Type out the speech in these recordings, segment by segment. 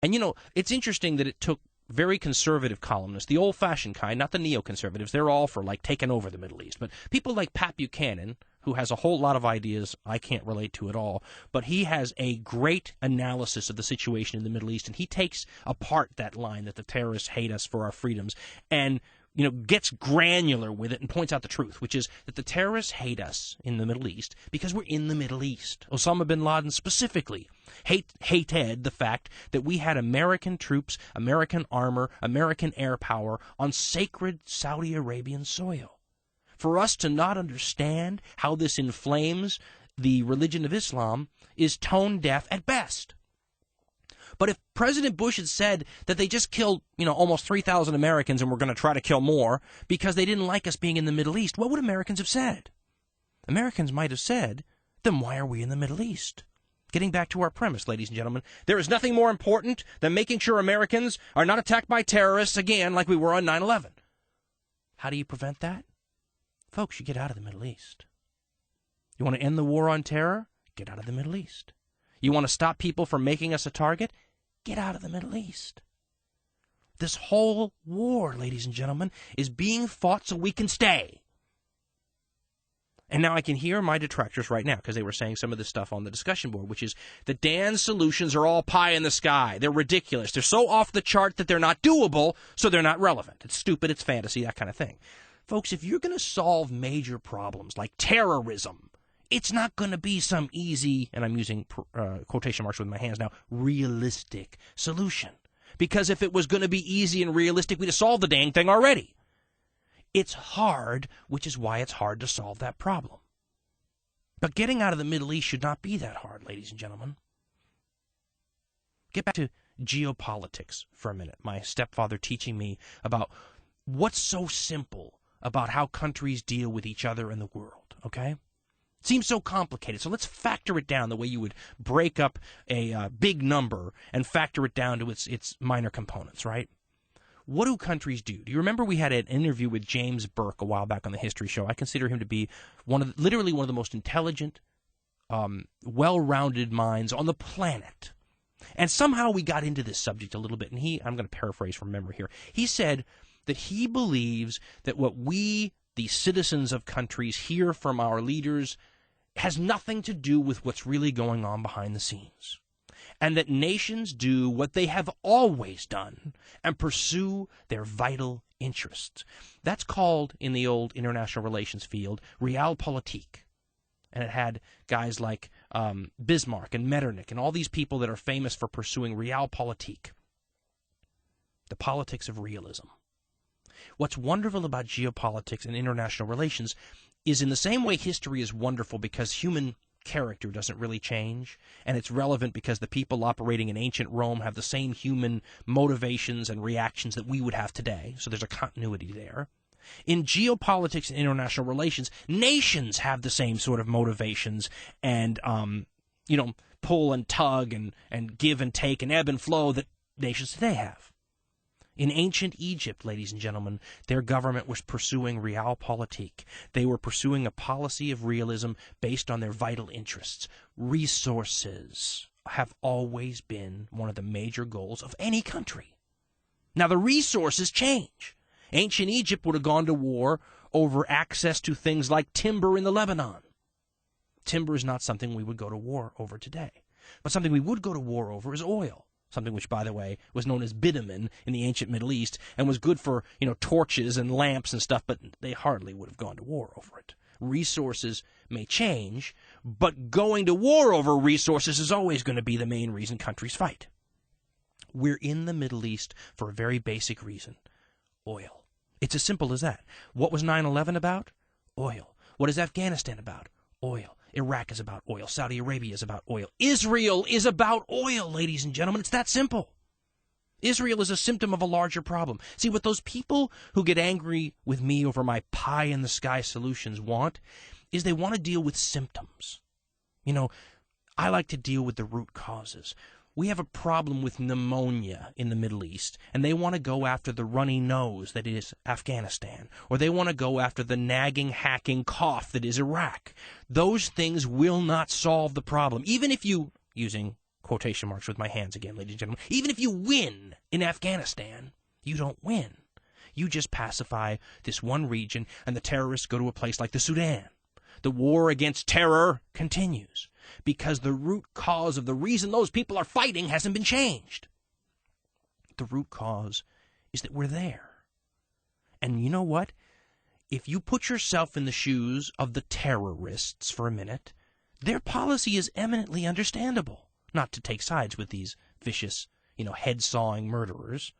And, it's interesting that it took very conservative columnists, the old-fashioned kind, not the neoconservatives. They're all for, taking over the Middle East. But people like Pat Buchanan, who has a whole lot of ideas I can't relate to at all, but he has a great analysis of the situation in the Middle East, and he takes apart that line that the terrorists hate us for our freedoms and gets granular with it and points out the truth, which is that the terrorists hate us in the Middle East because we're in the Middle East. Osama bin Laden specifically hated the fact that we had American troops, American armor, American air power on sacred Saudi Arabian soil. For us to not understand how this inflames the religion of Islam is tone deaf at best. But if President Bush had said that they just killed, almost 3,000 Americans and were going to try to kill more because they didn't like us being in the Middle East, what would Americans have said? Americans might have said, then why are we in the Middle East? Getting back to our premise, ladies and gentlemen, there is nothing more important than making sure Americans are not attacked by terrorists again like we were on 9/11. How do you prevent that? Folks, you get out of the Middle East. You want to end the war on terror? Get out of the Middle East. You want to stop people from making us a target? Get out of the Middle East. This whole war, ladies and gentlemen, is being fought so we can stay. And now I can hear my detractors right now because they were saying some of this stuff on the discussion board, which is that Dan's solutions are all pie in the sky. They're ridiculous. They're so off the chart that they're not doable, so they're not relevant. It's stupid, it's fantasy, that kind of thing. Folks, if you're going to solve major problems like terrorism, it's not going to be some easy, and I'm using quotation marks with my hands now, realistic solution. Because if it was going to be easy and realistic, we'd have solved the dang thing already. It's hard, which is why it's hard to solve that problem. But getting out of the Middle East should not be that hard, ladies and gentlemen. Get back to geopolitics for a minute. My stepfather teaching me about what's so simple about how countries deal with each other in the world, okay? It seems so complicated, so let's factor it down the way you would break up a big number and factor it down to its minor components, right? What do countries do? Do you remember we had an interview with James Burke a while back on the History Show? I consider him to be literally one of the most intelligent, well-rounded minds on the planet. And somehow we got into this subject a little bit, and I'm going to paraphrase from memory here. He said that he believes that what we, the citizens of countries, hear from our leaders has nothing to do with what's really going on behind the scenes. And that nations do what they have always done and pursue their vital interests. That's called, in the old international relations field, realpolitik. And it had guys like Bismarck and Metternich and all these people that are famous for pursuing realpolitik, the politics of realism. What's wonderful about geopolitics and international relations is in the same way history is wonderful because human character doesn't really change, and it's relevant because the people operating in ancient Rome have the same human motivations and reactions that we would have today, so there's a continuity there. In geopolitics and international relations, nations have the same sort of motivations and, pull and tug and give and take and ebb and flow that nations today have. In ancient Egypt, ladies and gentlemen, their government was pursuing realpolitik. They were pursuing a policy of realism based on their vital interests. Resources have always been one of the major goals of any country. Now, the resources change. Ancient Egypt would have gone to war over access to things like timber in the Lebanon. Timber is not something we would go to war over today. But something we would go to war over is oil. Something which, by the way, was known as bitumen in the ancient Middle East and was good for, torches and lamps and stuff, but they hardly would have gone to war over it. Resources may change, but going to war over resources is always going to be the main reason countries fight. We're in the Middle East for a very basic reason: oil. It's as simple as that. What was 9/11 about? Oil. What is Afghanistan about? Oil. Iraq is about oil. Saudi Arabia is about oil. Israel is about oil, ladies and gentlemen. It's that simple. Israel is a symptom of a larger problem. See, what those people who get angry with me over my pie-in-the-sky solutions want is they want to deal with symptoms. I like to deal with the root causes. We have a problem with pneumonia in the Middle East, and they want to go after the runny nose that is Afghanistan, or they want to go after the nagging, hacking cough that is Iraq. Those things will not solve the problem, even if you, using quotation marks with my hands again, ladies and gentlemen. Even if you win in Afghanistan, you don't win. You just pacify this one region, and the terrorists go to a place like the Sudan. The war against terror continues because the root cause of the reason those people are fighting hasn't been changed. The root cause is that we're there. And you know what? If you put yourself in the shoes of the terrorists for a minute, their policy is eminently understandable. Not to take sides with these vicious, head-sawing murderers,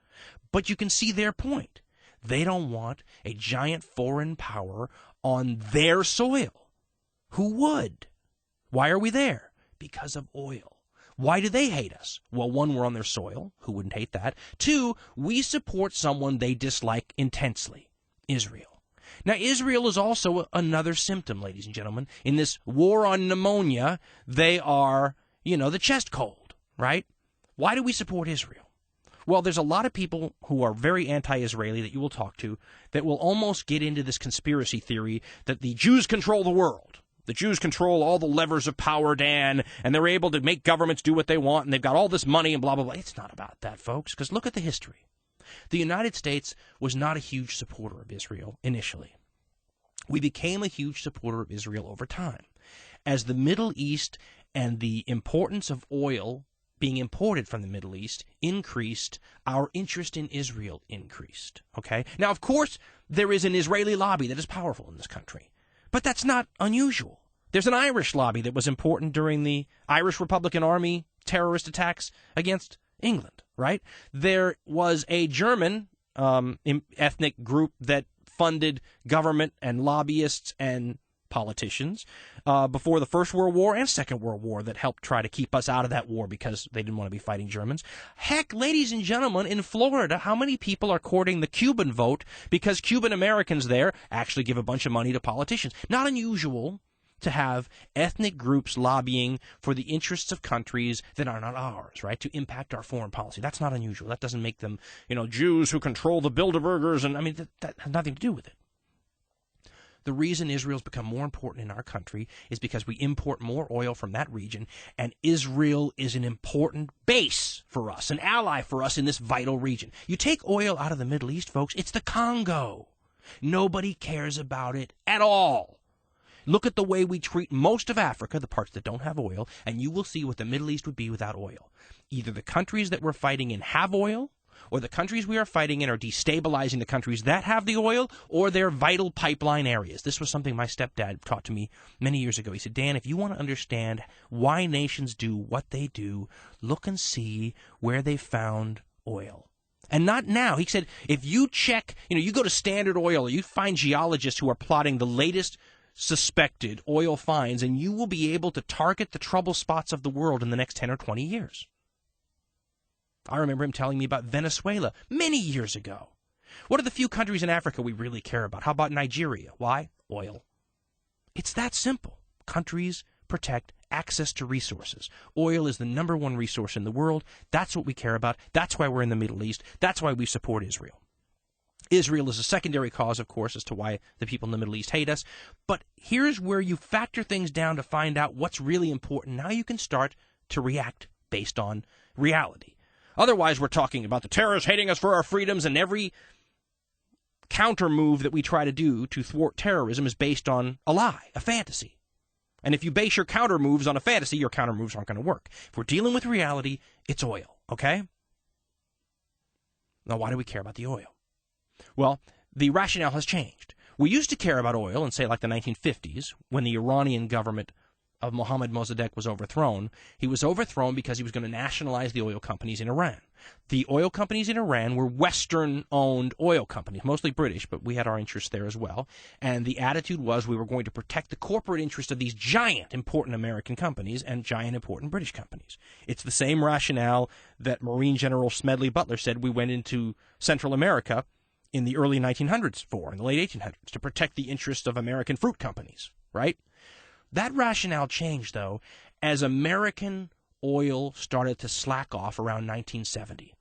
but you can see their point. They don't want a giant foreign power on their soil. Who would? Why are we there? Because of oil. Why do they hate us? Well, one, we're on their soil. Who wouldn't hate that? Two, we support someone they dislike intensely, Israel. Now, Israel is also another symptom, ladies and gentlemen. In this war on pneumonia, they are, the chest cold, right? Why do we support Israel? Well, there's a lot of people who are very anti-Israeli that you will talk to that will almost get into this conspiracy theory that the Jews control the world. The Jews control all the levers of power, Dan, and they're able to make governments do what they want, and they've got all this money and blah, blah, blah. It's not about that, folks, because look at the history. The United States was not a huge supporter of Israel initially. We became a huge supporter of Israel over time. As the Middle East and the importance of oil being imported from the Middle East increased, our interest in Israel increased. Okay? Now, of course, there is an Israeli lobby that is powerful in this country, but that's not unusual. There's an Irish lobby that was important during the Irish Republican Army terrorist attacks against England, right? There was a German ethnic group that funded government and lobbyists and politicians before the First World War and Second World War that helped try to keep us out of that war because they didn't want to be fighting Germans. Heck, ladies and gentlemen, in Florida, how many people are courting the Cuban vote because Cuban Americans there actually give a bunch of money to politicians? Not unusual to have ethnic groups lobbying for the interests of countries that are not ours, right, to impact our foreign policy. That's not unusual. That doesn't make them, Jews who control the Bilderbergers, and that has nothing to do with it. The reason Israel's become more important in our country is because we import more oil from that region, and Israel is an important base for us, an ally for us in this vital region. You take oil out of the Middle East, folks, it's the Congo. Nobody cares about it at all. Look at the way we treat most of Africa, the parts that don't have oil, and you will see what the Middle East would be without oil. Either the countries that we're fighting in have oil, or the countries we are fighting in are destabilizing the countries that have the oil, or their vital pipeline areas. This was something my stepdad taught to me many years ago. He said, Dan, if you want to understand why nations do what they do, look and see where they found oil. And not now. He said, if you check, you go to Standard Oil, or you find geologists who are plotting the latest suspected oil finds, and you will be able to target the trouble spots of the world in the next 10 or 20 years. I remember him telling me about Venezuela many years ago. What are the few countries in Africa we really care about? How about Nigeria? Why? Oil. It's that simple. Countries protect access to resources. Oil is the number one resource in the world. That's what we care about. That's why we're in the Middle East. That's why we support Israel. Israel is a secondary cause, of course, as to why the people in the Middle East hate us. But here's where you factor things down to find out what's really important. Now you can start to react based on reality. Otherwise, we're talking about the terrorists hating us for our freedoms, and every counter move that we try to do to thwart terrorism is based on a lie, a fantasy. And if you base your counter moves on a fantasy, your counter moves aren't going to work. If we're dealing with reality, it's oil, okay? Now, why do we care about the oil? Well, the rationale has changed. We used to care about oil in, say, like the 1950s, when the Iranian government of Mohammad Mossadegh was overthrown. He was overthrown because he was going to nationalize the oil companies in Iran. The oil companies in Iran were Western-owned oil companies, mostly British, but we had our interests there as well. And the attitude was we were going to protect the corporate interest of these giant, important American companies and giant, important British companies. It's the same rationale that Marine General Smedley Butler said we went into Central America in the early 1900s for, in the late 1800s, to protect the interests of American fruit companies, right? That rationale changed, though, as American oil started to slack off around 1970.